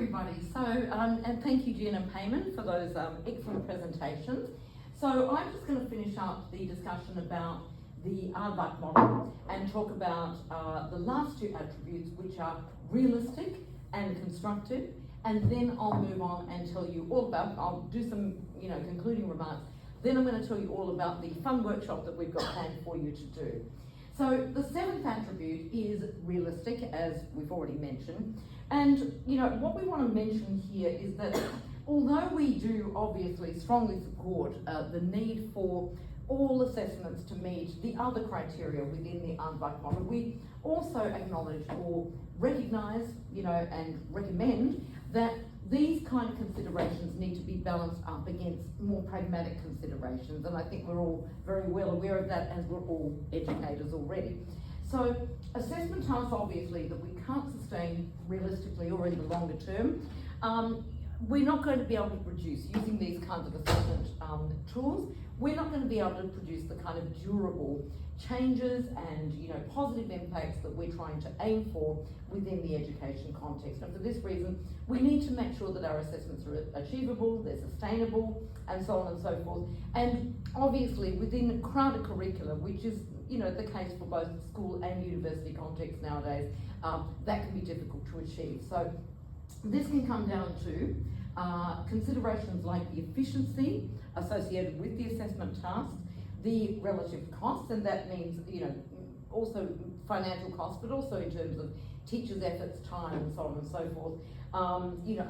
everybody. And thank you, Jen and Payman, for those excellent presentations. So I'm just going to finish up the discussion about the Aardvark model and talk about the last two attributes, which are realistic and constructive. And then I'll move on and tell you all about, I'll do some, concluding remarks. Then I'm going to tell you all about the fun workshop that we've got planned for you to do. So the seventh attribute is realistic, as we've already mentioned. And, what we want to mention here is that although we do obviously strongly support the need for all assessments to meet the other criteria within the Aardvark model, we also acknowledge or recognise, and recommend that these kind of considerations need to be balanced up against more pragmatic considerations, and I think we're all very well aware of that, as we're all educators already. So assessment tasks, obviously, that we can't sustain realistically or in the longer term, we're not going to be able to produce, using these kinds of assessment tools, we're not going to be able to produce the kind of durable changes and positive impacts that we're trying to aim for within the education context. And for this reason, we need to make sure that our assessments are achievable, they're sustainable, and so on and so forth. And obviously within crowded curricula, which is the case for both school and university contexts nowadays, that can be difficult to achieve. So this can come down to considerations like the efficiency associated with the assessment tasks, the relative costs, and that means also financial costs, but also in terms of teachers' efforts, time, and so on and so forth,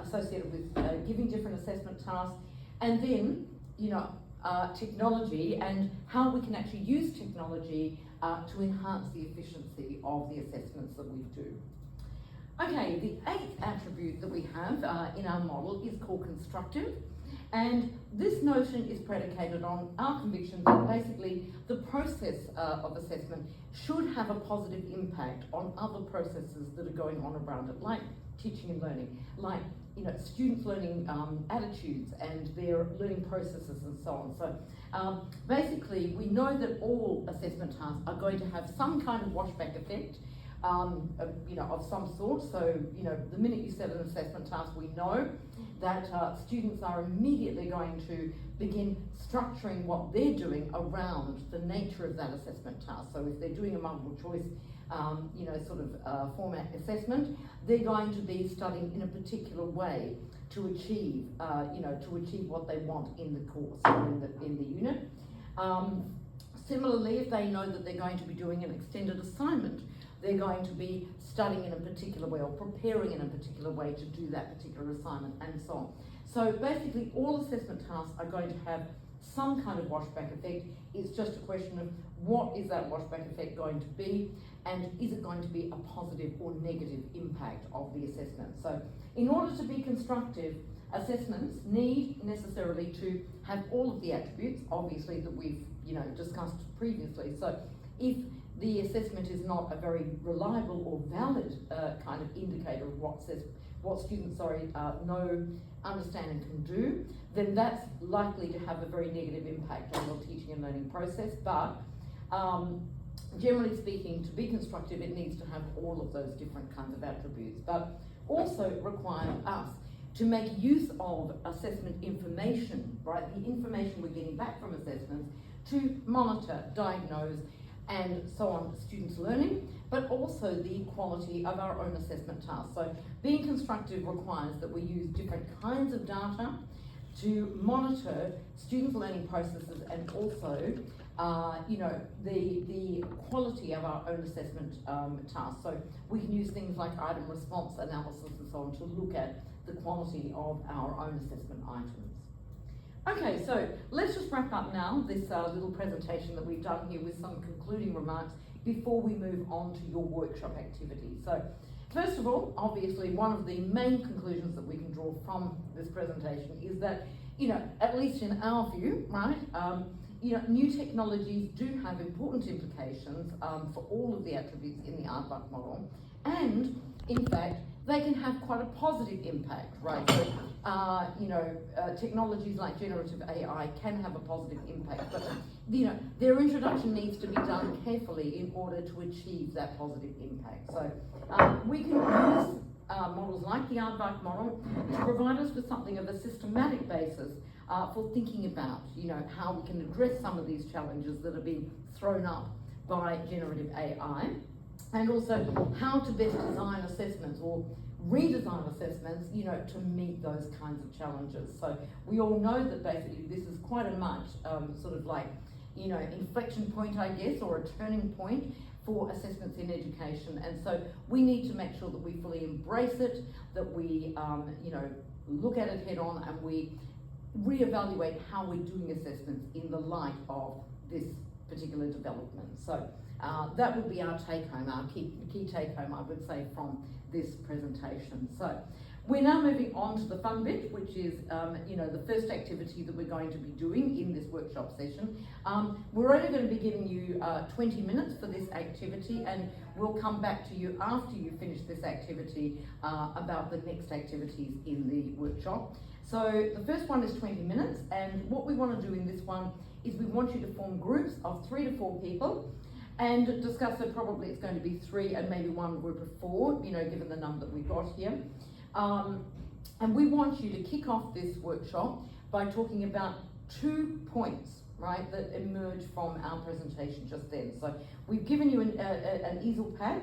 associated with giving different assessment tasks, and then technology and how we can actually use technology to enhance the efficiency of the assessments that we do. Okay, the eighth attribute that we have in our model is called constructive. And this notion is predicated on our conviction that basically the process of assessment should have a positive impact on other processes that are going on around it, like teaching and learning, like students learning attitudes and their learning processes and so on. So basically, we know that all assessment tasks are going to have some kind of washback effect, of some sort. So, the minute you set an assessment task, we know that students are immediately going to begin structuring what they're doing around the nature of that assessment task. So if they're doing a multiple choice, format assessment, they're going to be studying in a particular way to achieve, what they want in the course or in the unit. Similarly, if they know that they're going to be doing an extended assignment, they're going to be studying in a particular way or preparing in a particular way to do that particular assignment, and so on. So basically, all assessment tasks are going to have some kind of washback effect. It's just a question of what is that washback effect going to be, and is it going to be a positive or negative impact of the assessment. So in order to be constructive, assessments need necessarily to have all of the attributes, obviously, that we've discussed previously. So if the assessment is not a very reliable or valid kind of indicator of what students know, understand and can do, then that's likely to have a very negative impact on the teaching and learning process. But generally speaking, to be constructive, it needs to have all of those different kinds of attributes, but also require us to make use of assessment information, right? The information we're getting back from assessments to monitor, diagnose, and so on, students' learning, but also the quality of our own assessment tasks. So being constructive requires that we use different kinds of data to monitor students' learning processes and also, the quality of our own assessment tasks. So we can use things like item response analysis and so on to look at the quality of our own assessment items. Okay, so let's just wrap up now this little presentation that we've done here with some concluding remarks before we move on to your workshop activities. So first of all, obviously one of the main conclusions that we can draw from this presentation is that, at least in our view, right, new technologies do have important implications for all of the attributes in the Aardvark model, and in fact, they can have quite a positive impact, right? So, technologies like generative AI can have a positive impact, but their introduction needs to be done carefully in order to achieve that positive impact. So, we can use models like the Aardvark model to provide us with something of a systematic basis for thinking about, how we can address some of these challenges that are being thrown up by generative AI, and also how to best design assessments or redesign assessments, to meet those kinds of challenges. So we all know that basically this is quite a much sort of like, inflection point, I guess, or a turning point for assessments in education. And so we need to make sure that we fully embrace it, that we, look at it head on, and we reevaluate how we're doing assessments in the light of this particular development. So that would be our take home, our key take home, I would say, from this presentation. So we're now moving on to the fun bit, which is, the first activity that we're going to be doing in this workshop session. We're only going to be giving you 20 minutes for this activity, and we'll come back to you after you finish this activity about the next activities in the workshop. So the first one is 20 minutes, and what we want to do in this one is we want you to form groups of 3 to 4 people and discuss, so probably it's going to be 3 and maybe 1 group of 4, given the number that we've got here. And we want you to kick off this workshop by talking about 2 points, right, that emerge from our presentation just then. So we've given you an easel pad.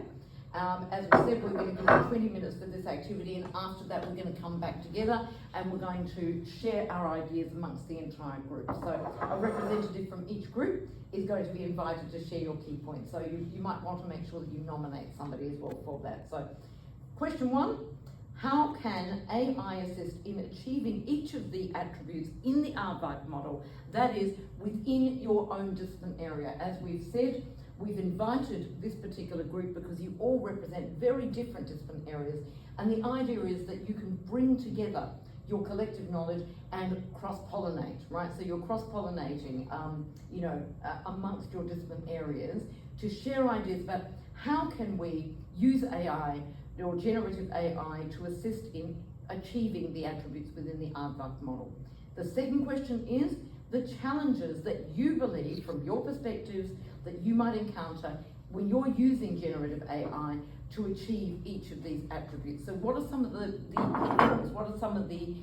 As we said, we're going to give you 20 minutes for this activity, and after that we're going to come back together and we're going to share our ideas amongst the entire group. So a representative from each group is going to be invited to share your key points. So you might want to make sure that you nominate somebody as well for that. So question 1, how can AI assist in achieving each of the attributes in the Aardvark model, that is, within your own discipline area? As we've said, we've invited this particular group because you all represent very different discipline areas, and the idea is that you can bring together your collective knowledge and cross-pollinate, right? So you're cross-pollinating, amongst your discipline areas to share ideas about how can we use AI or generative AI to assist in achieving the attributes within the Aardvark model. The second question is the challenges that you believe, from your perspectives, that you might encounter when you're using generative AI to achieve each of these attributes. So what are some of the pitfalls, what are some of the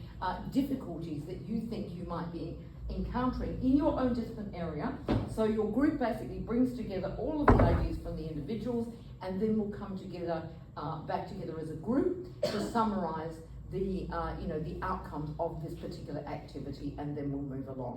difficulties that you think you might be encountering in your own discipline area? So your group basically brings together all of the ideas from the individuals, and then we'll come together, back together as a group to summarize the outcomes of this particular activity, and then we'll move along.